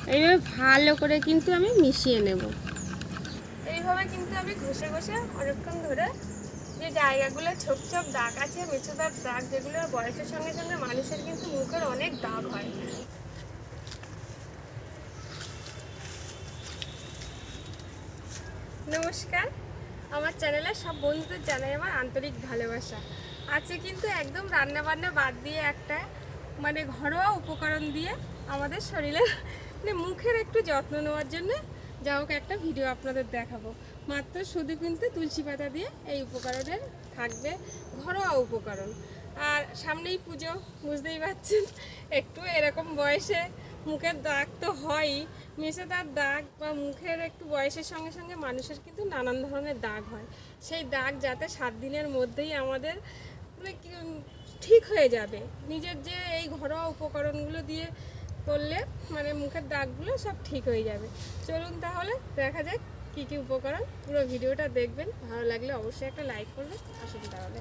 এইভাবে ভালো করে কিন্তু আমি মিশিয়ে নেব। এইভাবে কিন্তু আমি ঘষে ঘষে অনেকক্ষণ ধরে যে জায়গাগুলো ছোপ ছোপ দাগ আছে, মেছোদার দাগ, যেগুলো বয়সের সঙ্গে সঙ্গে মানুষের কিন্তু মুখের অনেক দাগ হয়। নমস্কার, আমার চ্যানেলে সব বন্ধুদের জানাই আমার আন্তরিক ভালোবাসা। আজকে কিন্তু একদম রান্নাবান্না বাদ দিয়ে একটা ঘরোয়া উপকরণ দিয়ে আমাদের শরীরের মুখের একটু যত্ন নেওয়ার জন্য যা হোক একটা ভিডিও আপনাদের দেখাবো। মাত্র শুধু কিন্তু তুলসী পাতা দিয়ে এই উপকরণের থাকবে, ঘরোয়া উপকরণ। আর সামনেই পুজো, বুঝতেই পারছেন, একটু এরকম বয়সে মুখের দাগ তো হয়ই, মেছেদার দাগ বা মুখের একটু বয়সের সঙ্গে সঙ্গে মানুষের কিন্তু নানান ধরনের দাগ হয়। সেই দাগ যাতে 7 দিনের মধ্যেই আমাদের ঠিক হয়ে যাবে, নিজের যে এই ঘরোয়া উপকরণগুলো দিয়ে করলে মুখের দাগগুলো সব ঠিক হয়ে যাবে। চলুন তাহলে দেখা যাক কী কী উপকরণ। পুরো ভিডিওটা দেখবেন, ভালো লাগলে অবশ্যই একটা লাইক করবেন। আসুন তাহলে।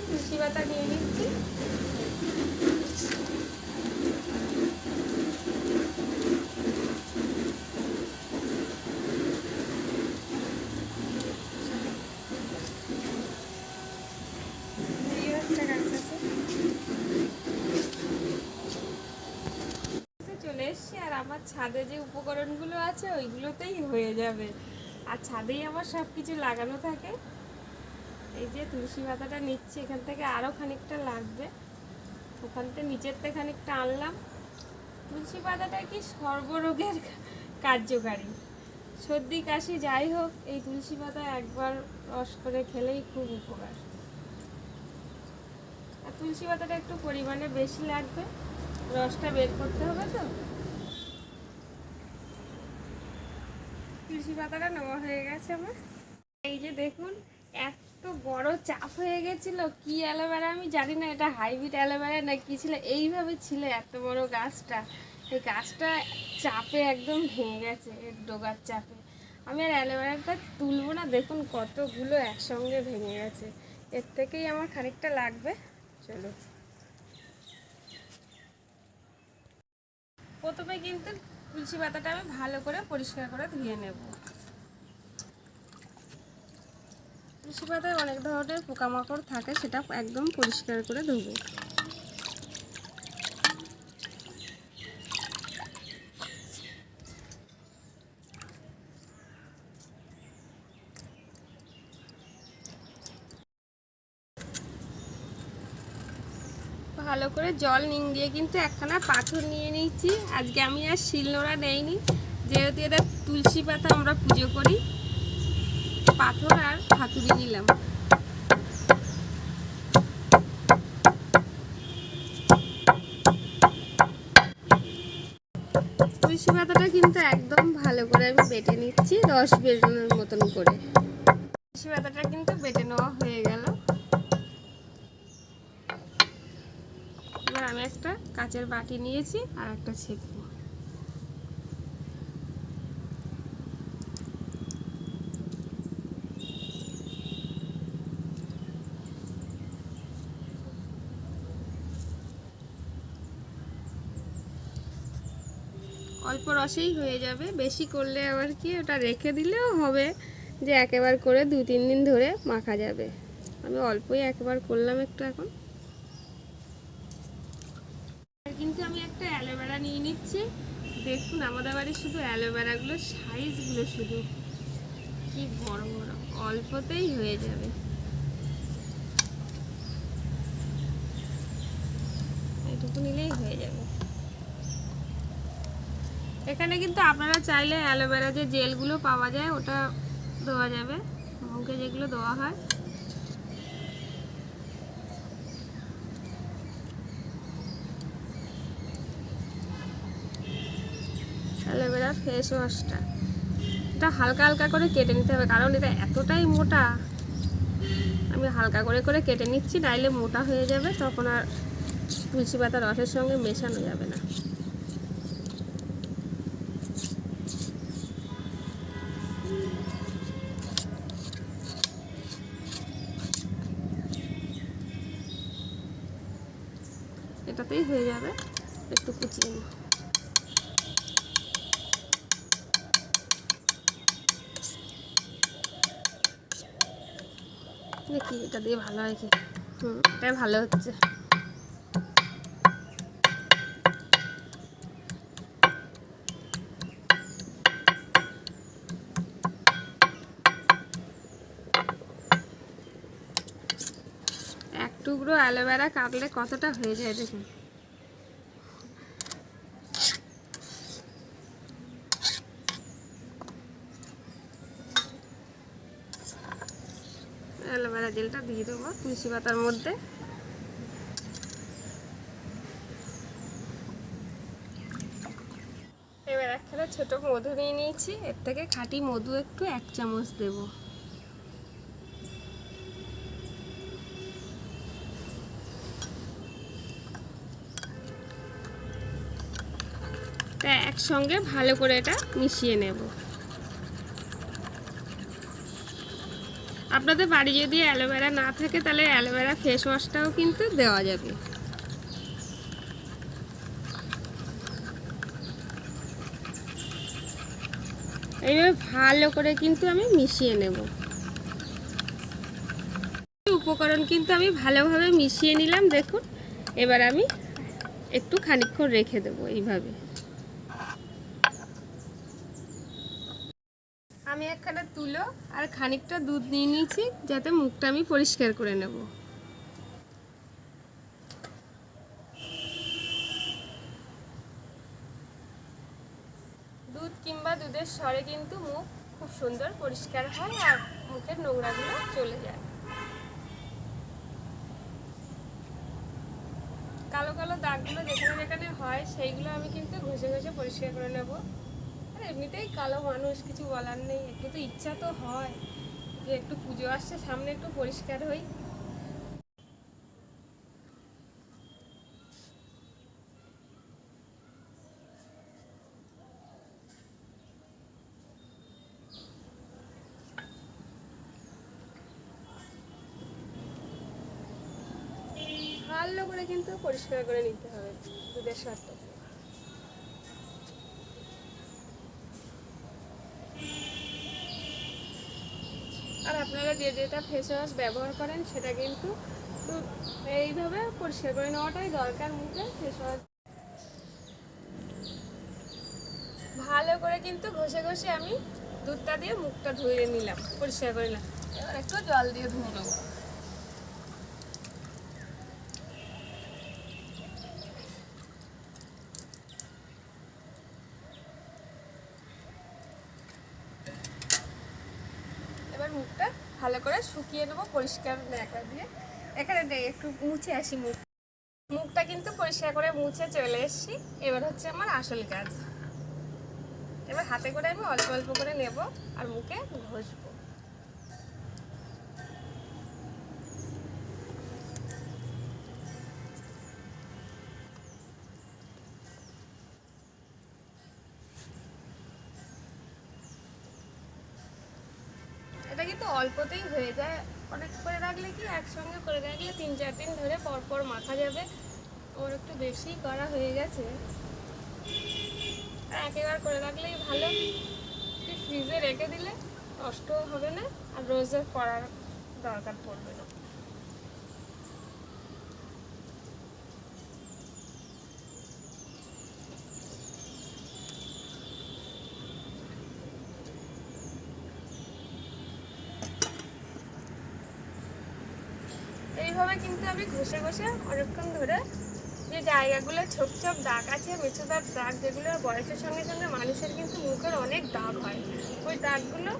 তুলসী পাতা নিয়ে নিচ্ছি। চলে এসছি, আর আমার ছাদে যে উপকরণগুলো আছে ওইগুলোতেই হয়ে যাবে। আর ছাদেই আমার সব কিছু লাগানো থাকে। এই যে তুলসী পাতাটা নিচ্ছি, এখান থেকে আরও খানিকটা লাগবে, ওখান থেকে নিচের থেকে খানিকটা আনলাম। তুলসী পাতাটা কি সর্বরোগের কার্যকারী, সর্দি কাশি যাই হোক, এই তুলসী পাতা একবার রস করে খেলেই খুব উপকার। আর তুলসী পাতাটা একটু পরিমাণে বেশি লাগবে, রসটা বের করতে হবে। তো তুলসী পাতাটা নেওয়া হয়ে গেছে আমার। এই যে দেখুন, এত বড় চাপ হয়ে গেছিল, কি অ্যালোভেরা আমি জানি না, এটা হাইব্রিড অ্যালোভেরা না কি ছিল, এইভাবে ছিল এত বড় গাছটা। এই গাছটা চাপে একদম ভেঙে গেছে, এর ডোগার চাপে। আমি আর অ্যালোভেরাটা তুলবো না, দেখুন কতগুলো একসঙ্গে ভেঙে গেছে। এর থেকেই আমার খানিকটা লাগবে। চলো, প্রথমে কিন্তু তুলসী পাতাটা আমি ভালো করে পরিষ্কার করে ধুয়ে নেব। তুলসী পাতায় অনেক ধরনের পোকামাকড় থাকে, সেটা একদম পরিষ্কার করে ধুবো। ভালো করে জল নিংড়িয়ে কিন্তু একখানা পাথর নিয়ে নিয়েছি। আজকে আমি আর শিলনোড়া নেইনি, যেহেতু এটা তুলসী পাতা আমরা পুজো করি। পাথর আর হাতুড়ি নিলাম। তুলসী পাতাটা কিন্তু একদম ভালো করে আমি বেটে নিচ্ছি, রস বেরোনোর মতন করে। তুলসী পাতাটা কিন্তু বেটে নেওয়া হয়ে গেল। এবার আমি একটা কাচের বাটি নিয়েছি আর একটা ছেঁকবো। অল্প রসেই হয়ে যাবে, বেশি করলে আবার কি ওটা রেখে দিলেও হবে যে একেবারে করে 2-3 দিন ধরে মাখা যাবে। আমি অল্পই একবার করলাম একটু। এখন কিন্তু আমি একটা অ্যালোভেরা নিয়ে নিচ্ছি। দেখুন আমাদের বাড়ির শুধু অ্যালোভেরাগুলোর সাইজগুলো শুধু কি বড় বড়, অল্পতেই হয়ে যাবে। এইটুকু নিলেই হয়ে যাবে। এখানে কিন্তু আপনারা চাইলে অ্যালোভেরা যে জেলগুলো পাওয়া যায় ওটা দেওয়া যাবে, মুখে যেগুলো দেওয়া হয়। অ্যালোভেরা ফেস ওয়াশটা এটা হালকা হালকা করে কেটে নিতে হবে, কারণ এটা এতটাই মোটা। আমি হালকা করে করে কেটে নিচ্ছি, নাইলে মোটা হয়ে যাবে, তখন আর তুলসী পাতা রসের সঙ্গে মেশানো যাবে না। একসাথেই হয়ে যাবে। একটু কুচিয়ে নিই। দেখি এটা দিয়ে ভালো হয় কি। এটাই ভালো হচ্ছে। এক টুকরো অ্যালোভেরা কাটলে কতটা হয়ে যায় দেখুন। অ্যালোভেরা জেলটা দিয়ে দেবো তুলসী পাতার মধ্যে। এবার একখানা ছোটো মধু নিয়ে নিয়েছি, এর থেকে খাঁটি মধু একটু 1 চামচ দেব। তা একসঙ্গে ভালো করে এটা মিশিয়ে নেব। আপনাদের বাড়ি যদি অ্যালোভেরা না থাকে তাহলে অ্যালোভেরা ফেস ওয়াশটাও কিন্তু দেওয়া যাবে। এইভাবে ভালো করে কিন্তু আমি মিশিয়ে নেব। উপকরণ কিন্তু আমি ভালোভাবে মিশিয়ে নিলাম দেখুন। এবার আমি একটু খানিকক্ষণ রেখে দেবো এইভাবে। আমি একখানা তুলো আর খানিকটা দুধ নিয়ে নিয়েছি যাতে মুখটা আমি পরিষ্কার করে নেব। দুধ কিংবা দুধের স্বরে কিন্তু মুখ খুব সুন্দর পরিষ্কার হয় আর মুখের নোংরাগুলো চলে যায়। কালো কালো দাগগুলো যেখানে যেখানে হয় সেইগুলো আমি কিন্তু ঘষে ঘষে পরিষ্কার করে নেব। আর এমনিতেই কালো মানুষ, কিছু বলার নেই। একটু তো ইচ্ছা তো হয় যে একটু পুজো আসছে সামনে, একটু পরিষ্কার হই। ভালো করে কিন্তু পরিষ্কার করে নিতে হবে দুধের স্বাদটা। আর আপনারা যে যেটা ফেস ওয়াশ ব্যবহার করেন সেটা কিন্তু এইভাবে পরিষ্কার করে নেওয়াটাই দরকার মুখে। ফেস ওয়াশ ভালো করে কিন্তু ঘষে ঘষে আমি দুধটা দিয়ে মুখটা ধুয়ে নিলাম, পরিষ্কার করে নিলাম। এবার একটু জল দিয়ে ধুয়ে নেব। এবার মুখটা ভালো করে শুকিয়ে নেবো পরিষ্কার ন্যাকড়া দিয়ে। এখানে একটু মুছে আসি মুখটা কিন্তু পরিষ্কার করে মুছে চলে এসেছি। এবার হচ্ছে আমার আসল কাজ। এবার হাতে করে আমি অল্প অল্প করে নেব আর মুখে ঘষবো। এটা কিন্তু অল্পতেই হয়ে যায়। অনেক করে রাখলে কি, একসঙ্গে করে রাখলে 3-4 দিন ধরে পরপর মাখা যাবে। ওর একটু বেশি করা হয়ে গেছে, একেবার করে রাখলেই ভালো। ফ্রিজে রেখে দিলে নষ্টও হবে না আর রোজে করার দরকার পড়বে না। এইভাবে কিন্তু আমি ঘষে ঘষে অনেকক্ষণ ধরে যে জায়গাগুলো ছোপ ছোপ দাগ আছে, মেছোদার দাগ, যেগুলো বয়সের সঙ্গে সঙ্গে মানুষের কিন্তু মুখের অনেক দাগ হয়, ওই দাগগুলো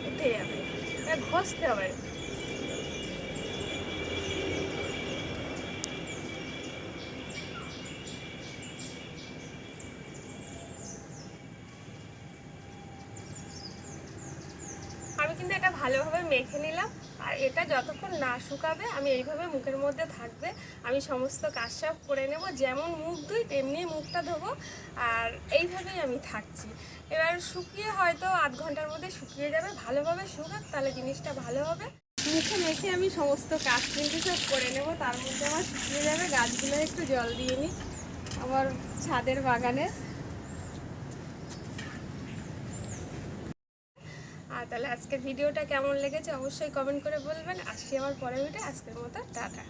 উঠে যাবে। ঘষতে হবে। আমি কিন্তু এটা ভালোভাবে মেখে নিলাম। আর এটা যতক্ষণ না শুকাবে আমি এইভাবে মুখের মধ্যে থাকবে। আমি সমস্ত কাজ সব করে নেব। যেমন মুখ ধুই তেমনি মুখটা ধোবো আর এইভাবেই আমি থাকছি। এবার শুকিয়ে হয়তো আধ ঘন্টার মধ্যে শুকিয়ে যাবে। ভালোভাবে শুকাক, তাহলে জিনিসটা ভালো হবে। মুখে মেখে আমি সমস্ত কাজ কিন্তু সব করে নেব, তার মধ্যে আমার শুকিয়ে যাবে। গাছগুলো একটু জল দিয়ে নিই আমার ছাদের বাগানে। আর তাহলে আজকের ভিডিওটা কেমন লেগেছে অবশ্যই কমেন্ট করে বলবেন। আসছি আমার পরের ভিডিও, আজকের মতো টাটা।